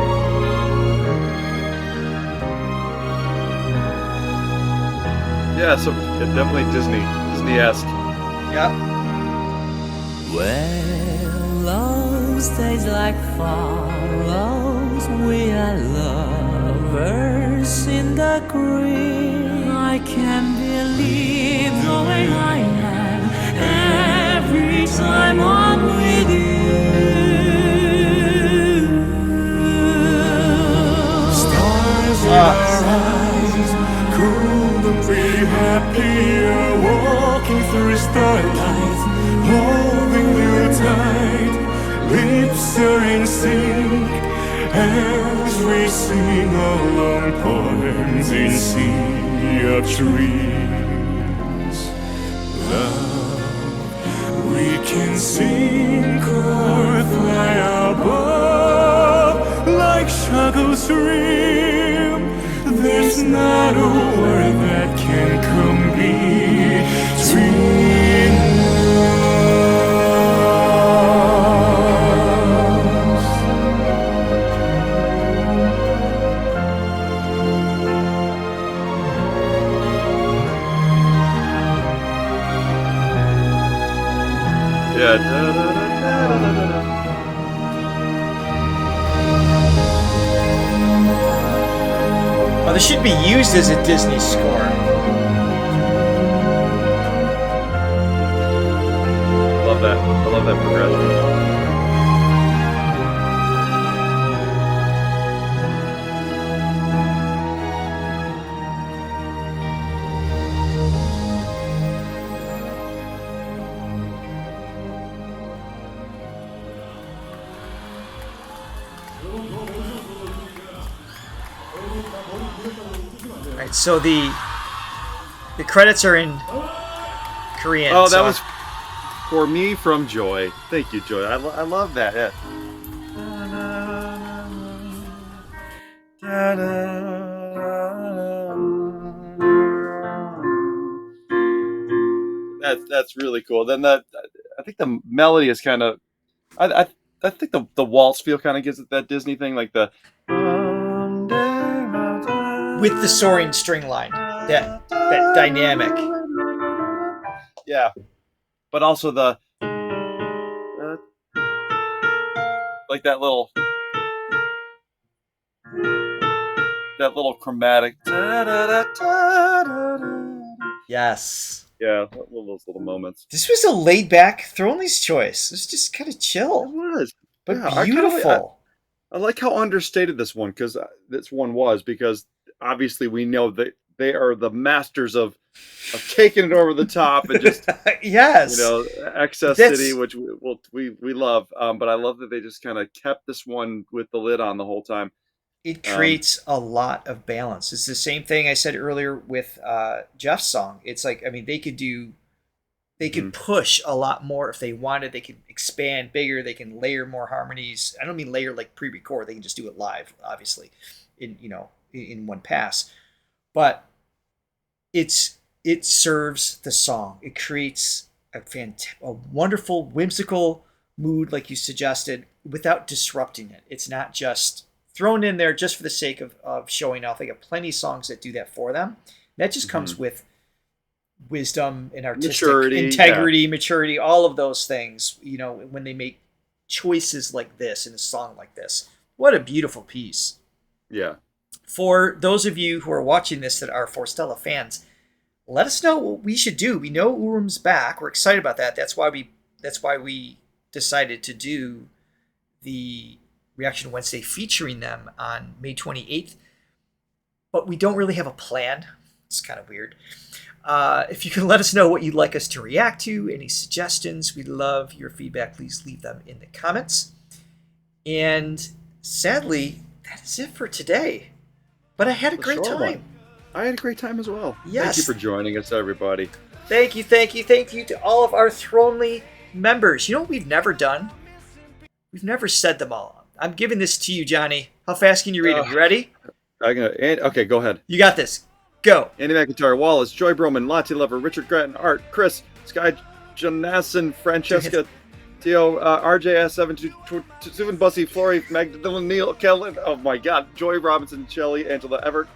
Yeah, so definitely Disney-esque. Yep. When love stays like follows, we are lovers in the green. I can't believe the way I am every time I'm with you. Stars in our eyes, couldn't be happier walking through starlight, holding you tight, lips are in sync as we sing along poems in sea of trees. Love, we can sink or fly above like Chagall's dream. There's not a word that can come between us. Yeah. Oh, this should be used as a Disney score. Love that. I love that progression. All right, so the credits are in Korean. Oh, that so was for me from Joy. Thank you, Joy. I love that. Yeah. That's really cool. Then I think the melody is kind of, I think the waltz feel kind of gives it that Disney thing, like the with the soaring string line, that dynamic. Yeah, but also the like that little chromatic. Yes. Yeah, those little moments. This was a laid back Throwley's choice. It was just kind of It chill, was, but yeah, beautiful. I like how understated this one was, because obviously we know that they are the masters of taking it over the top and just Yes. excess city, which we love. But I love that they just kind of kept this one with the lid on the whole time. It creates a lot of balance. It's the same thing I said earlier with Jeff's song. It's like, I mean, they could push a lot more if they wanted. They could expand bigger. They can layer more harmonies. I don't mean layer like pre-record. They can just do it live, obviously, in one pass. But it serves the song. It creates a wonderful, whimsical mood, like you suggested, without disrupting it. It's not just thrown in there just for the sake of showing off. They got plenty of songs that do that for them. That just comes with wisdom and artistic integrity, maturity, all of those things, when they make choices like this in a song like this. What a beautiful piece. Yeah. For those of you who are watching this that are Forestella fans, let us know what we should do. We know Urum's back. We're excited about that. That's why we decided to do the Reaction Wednesday featuring them on May 28th. But we don't really have a plan. It's kind of weird. If you can let us know what you'd like us to react to, any suggestions, we'd love your feedback. Please leave them in the comments. And sadly, that is it for today. But I had a great time. I had a great time as well. Yes. Thank you for joining us, everybody. Thank you to all of our Thronely members. You know what we've never done? We've never said them all. I'm giving this to you, Johnny. How fast can you read them? You ready? Okay, go ahead. You got this. Go. Andy McIntyre, Wallace, Joy Broman, Lottie Lover, Richard Grattan, Art, Chris, Sky Jonassen, Francesca, Theo, RJS7, Susan Bussy, Flory, Magdalene Neal, Kellen, oh my god, Joy Robinson, Shelley, Angela Everett,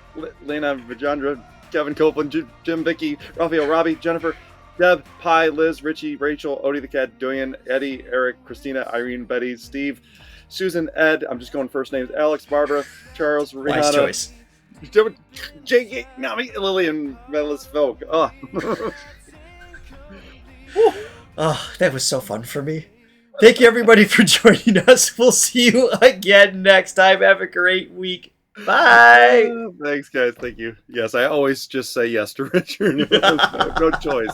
Lena Vajandra, Kevin Copeland, Jim Vicky, Raphael, Robbie, Jennifer, Deb, Pi, Liz, Richie, Rachel, Odie the Cat, Doyen, Eddie, Eric, Christina, Irene, Betty, Steve, Susan, Ed, I'm just going first names, Alex, Barbara, Charles, Rihanna. Wise choice. Jake, Nami, Lillian, Melis Folk. Oh. Oh, that was so fun for me. Thank you, everybody, for joining us. We'll see you again next time. Have a great week. Bye. Thanks, guys. Thank you. Yes, I always just say yes to Richard. No choice.